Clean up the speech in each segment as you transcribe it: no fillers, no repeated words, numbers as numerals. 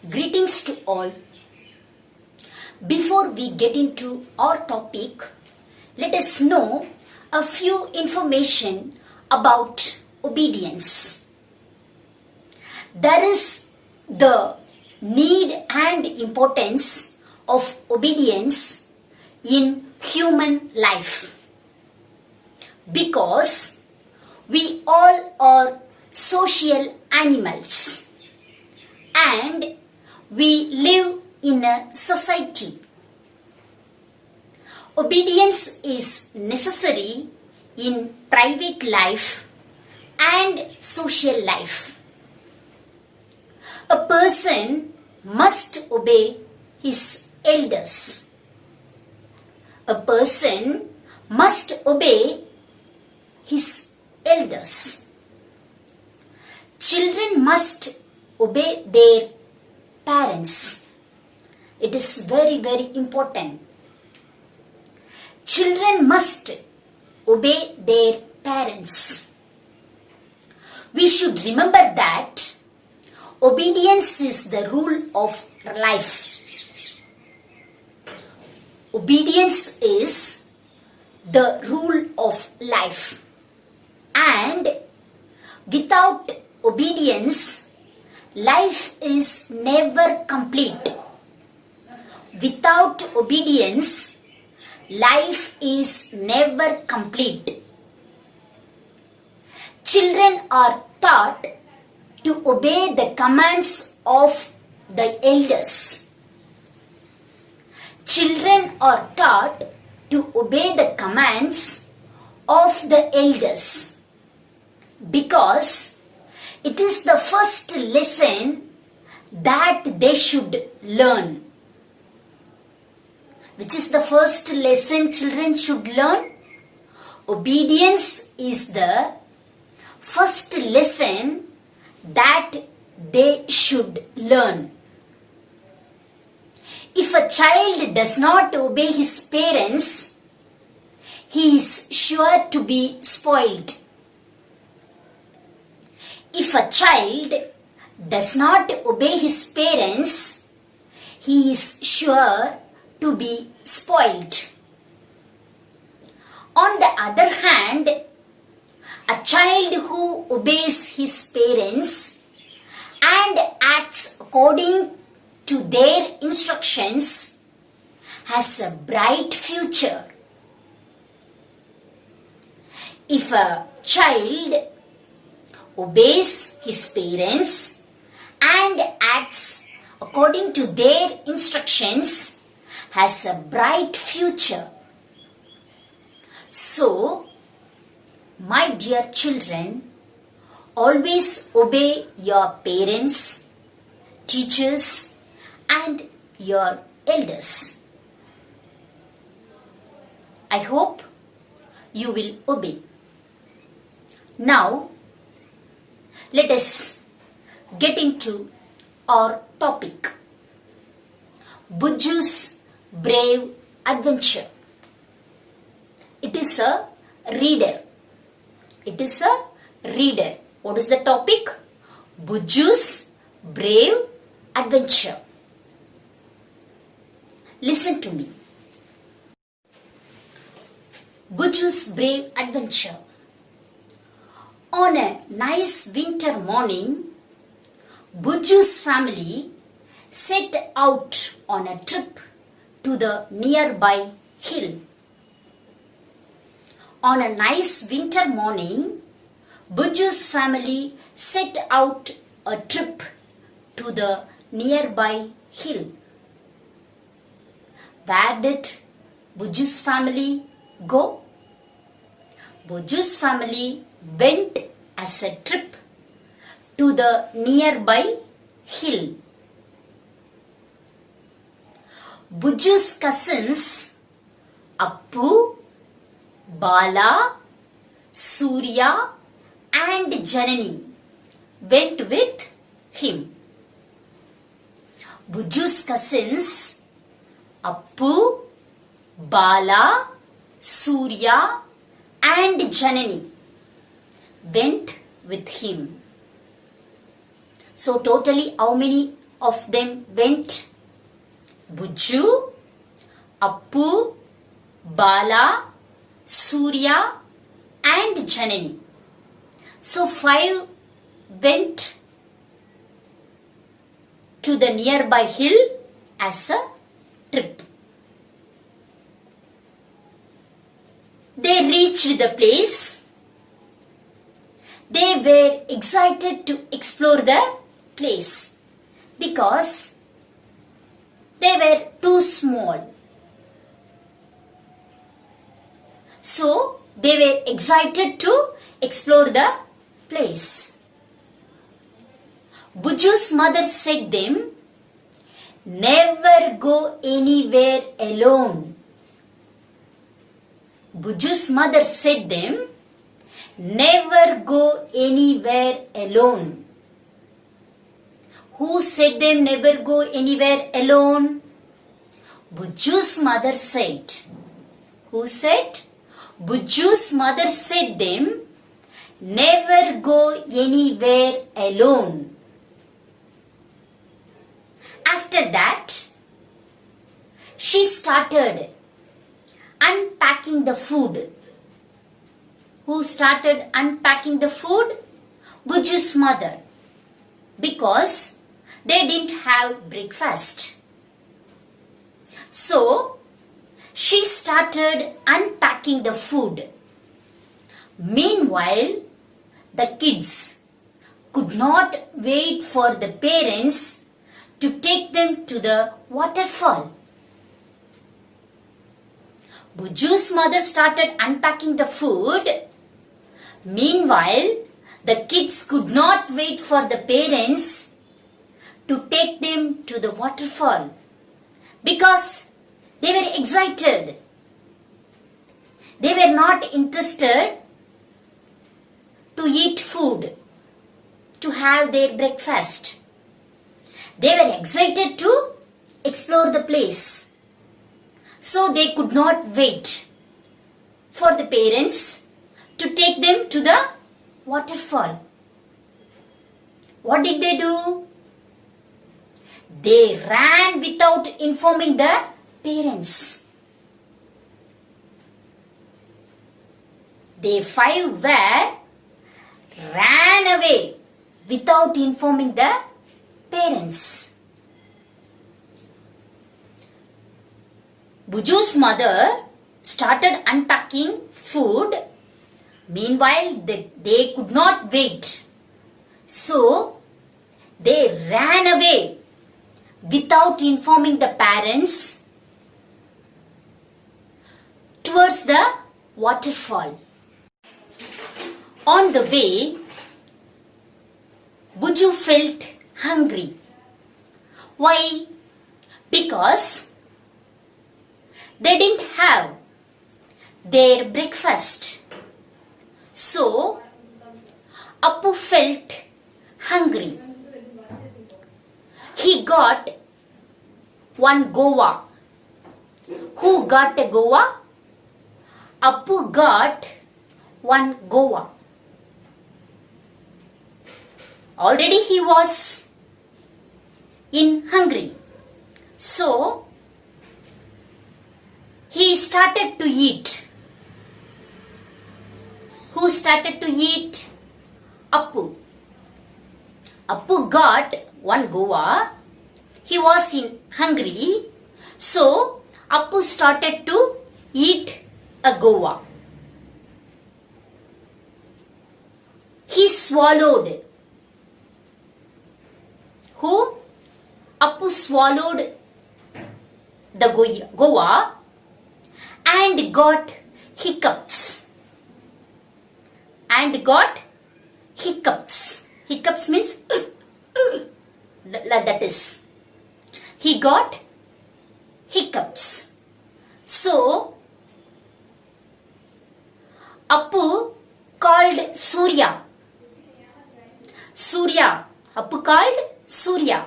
Greetings to all. Before we get into our topic, let us know a few information about obedience. There is the need and importance of obedience in human life because we all are social animals and we live in a society. Obedience is necessary in private life and social life. A person must obey his elders. A person must obey his elders. Children must obey their parents. It is very, very important. Children must obey their parents. We should remember that obedience is the rule of life. Obedience is the rule of life. And without obedience, life is never complete. Without obedience, life is never complete. Children are taught to obey the commands of the elders. Children are taught to obey the commands of the elders because it is the first lesson that they should learn. Which is the first lesson children should learn? Obedience is the first lesson that they should learn. If a child does not obey his parents, he is sure to be spoiled. If a child does not obey his parents, he is sure to be spoiled. On the other hand, a child who obeys his parents and acts according to their instructions has a bright future. If a child obeys his parents and acts according to their instructions, has a bright future. So, my dear children, always obey your parents, teachers, and your elders. I hope you will obey. Now, let us get into our topic. Bujju's brave adventure. It is a reader. It is a reader. What is the topic? Bujju's brave adventure. Listen to me. Bujju's brave adventure. On a nice winter morning, Bujju's family set out on a trip to the nearby hill. On a nice winter morning, Bujju's family set out a trip to the nearby hill. Where did Bujju's family go? Bujju's family went as a trip to the nearby hill. Bujju's cousins Appu, Bala, Surya and Janani went with him. Bujju's cousins Appu, Bala, Surya and Janani went with him. So totally how many of them went. Bujju, Appu, Bala, Surya and Janani. So 5 went to the nearby hill as a trip. They reached the place. They were excited to explore the place because they were too small. So they were excited to explore the place. Bujju's mother said them, never go anywhere alone. Bujju's mother said them, never go anywhere alone. Who said them never go anywhere alone? Bujju's mother said. Who said? Bujju's mother said them, never go anywhere alone. After that, she started unpacking the food. Who started unpacking the food? Bujju's mother. Because they didn't have breakfast. So, she started unpacking the food. Meanwhile, the kids could not wait for the parents to take them to the waterfall. Bujju's mother started unpacking the food. Meanwhile, the kids could not wait for the parents to take them to the waterfall because they were excited. They were not interested to eat food, to have their breakfast. They were excited to explore the place. So they could not wait for the parents to take them to the waterfall. What did they do? They ran without informing the parents. They 5 ran away without informing the parents. Bujju's mother started unpacking food. Meanwhile, they could not wait. So, they ran away without informing the parents towards the waterfall. On the way, Bujju felt hungry. Why? Because they didn't have their breakfast. So, Appu felt hungry. He got one goa. Who got a goa? Appu got one goa. Already he was in hungry. So, he started to eat. Who started to eat? Appu. Appu got one goa. He was in hungry. So, Appu started to eat a goa. He swallowed. Who? Appu swallowed the goa and got hiccups. Hiccups means that is. He got hiccups. So, Appu called Surya. Appu called Surya.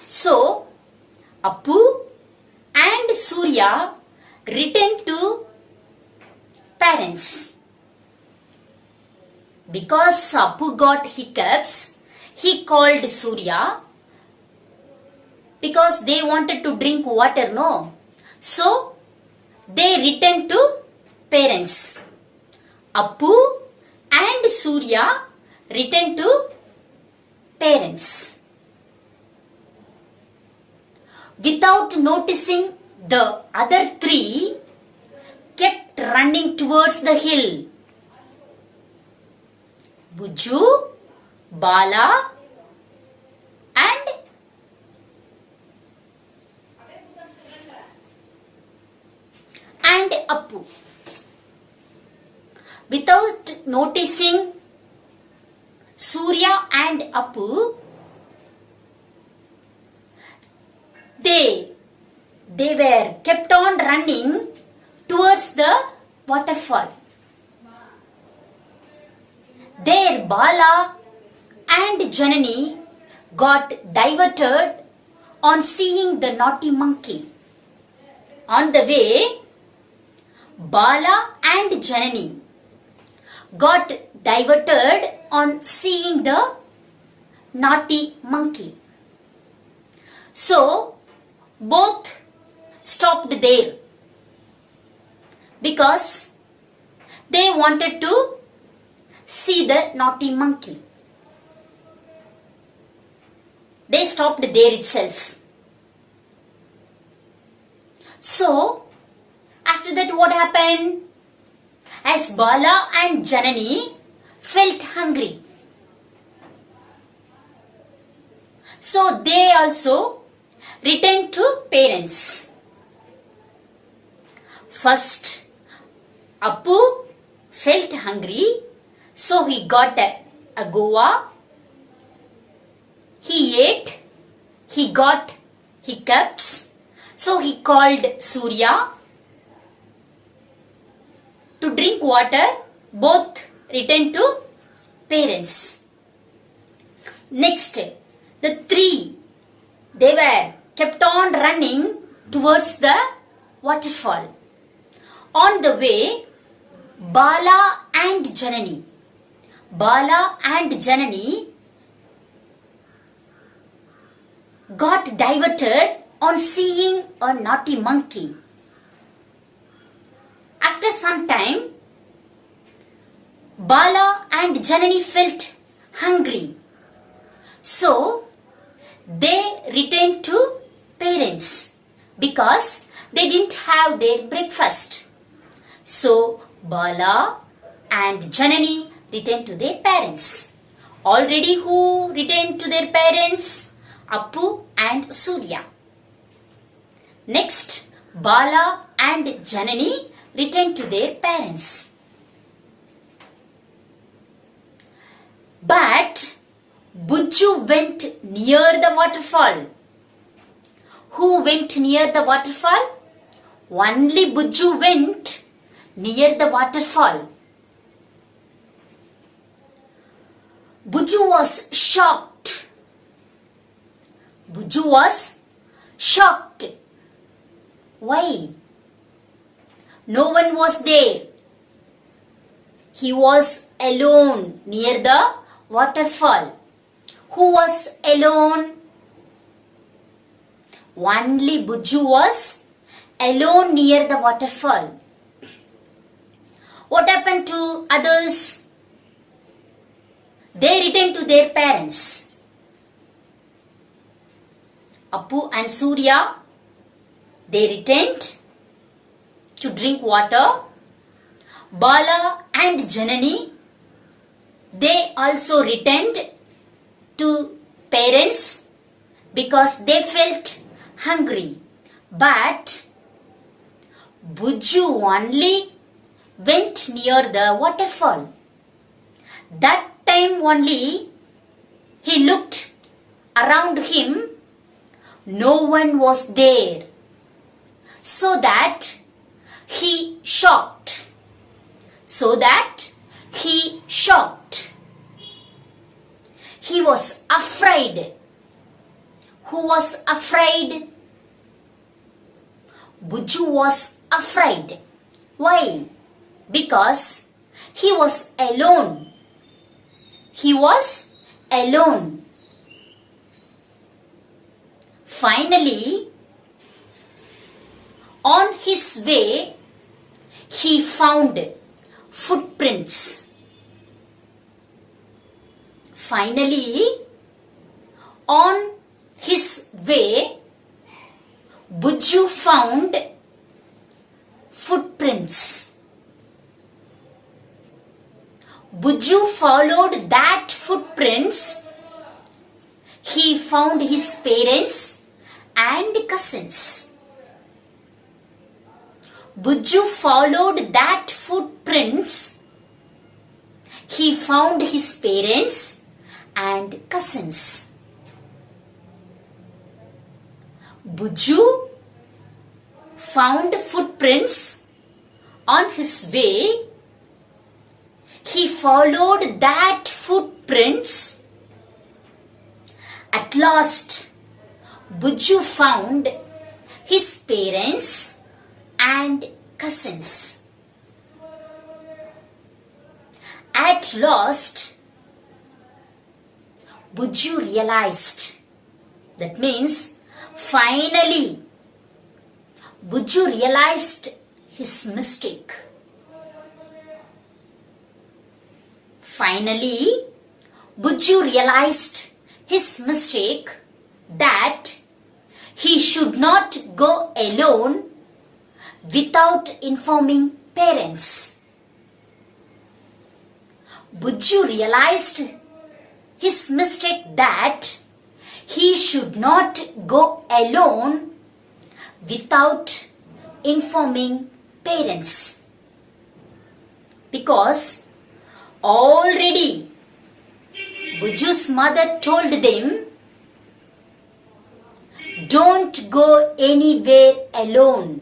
So, Appu and Surya returned to parents. Because Appu got hiccups, he called Surya because they wanted to drink water, no? So they returned to parents. Appu and Surya returned to parents. Without noticing, the other three kept running towards the hill. Bujju, Bala and Appu. Without noticing Surya and Appu, they were kept on running towards the waterfall. There Bala and Janani got diverted on seeing the naughty monkey. On the way, Bala and Janani got diverted on seeing the naughty monkey. So both stopped there because they wanted to see the naughty monkey. They stopped there itself. So after that, what happened? As Bala and Janani felt hungry, so they also returned to parents. First, Appu felt hungry, so he got a guava. He ate, he got hiccups, so he called Surya to drink water. Both returned to parents. Next, the three, they were kept on running towards the waterfall. On the way, Bala and Janani got diverted on seeing a naughty monkey. After some time, Bala and Janani felt hungry, so they returned to parents because they didn't have their breakfast. So Bala and Janani returned to their parents. Already who returned to their parents? Appu and Surya. Next, Bala and Janani returned to their parents. But Bujju went near the waterfall. Who went near the waterfall? Only Bujju went near the waterfall. Bujju was shocked. Bujju was shocked. Why? No one was there. He was alone near the waterfall. Who was alone? Only Bujju was alone near the waterfall. What happened to others? They returned to their parents. Appu and Surya, they returned to drink water. Bala and Janani, they also returned to parents because they felt hungry. But Bujju only went near the waterfall. That time only he looked around him. No one was there. So that he shocked. He was afraid. Who was afraid? Bujju was afraid. Why? Because he was alone. Finally, on his way, he found footprints. Finally, on his way, Bujju found footprints. Bujju followed that footprints. He found his parents and cousins. Bujju followed that footprints. He found his parents and cousins. Bujju found footprints on his way. He followed that footprints. At last, Bujju found his parents and cousins. At last, Bujju realized. That means, finally, Bujju realized his mistake. Finally, Bujju realized his mistake that he should not go alone without informing parents. Bujju realized his mistake that he should not go alone without informing parents. Because already Bujju's mother told them, don't go anywhere alone.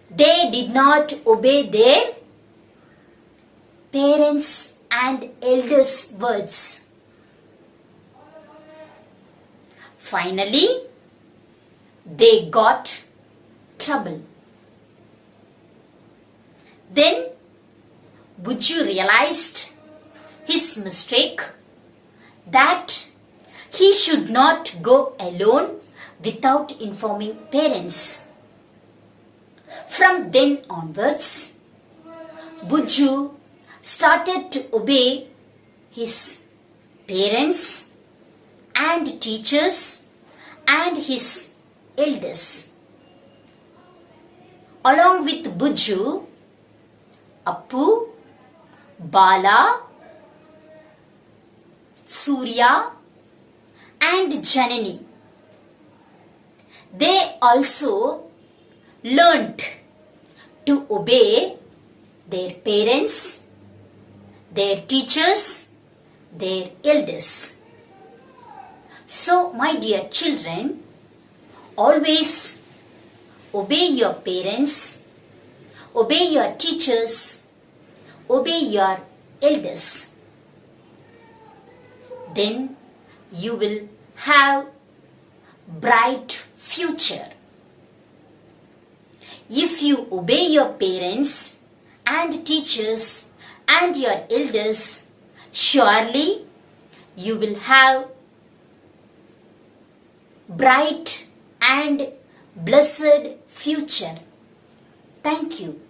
They did not obey their parents and elders' words. Finally, they got trouble. Then Bujju realized his mistake that he should not go alone without informing parents. From then onwards, Bujju started to obey his parents and teachers and his elders. Along with Bujju, Appu, Bala, Surya and Janani. They also learnt to obey their parents, their teachers, their elders. So, my dear children, always obey your parents, obey your teachers, obey your elders. Then you will have bright future. If you obey your parents and teachers and your elders, surely you will have bright and blessed future. Thank you.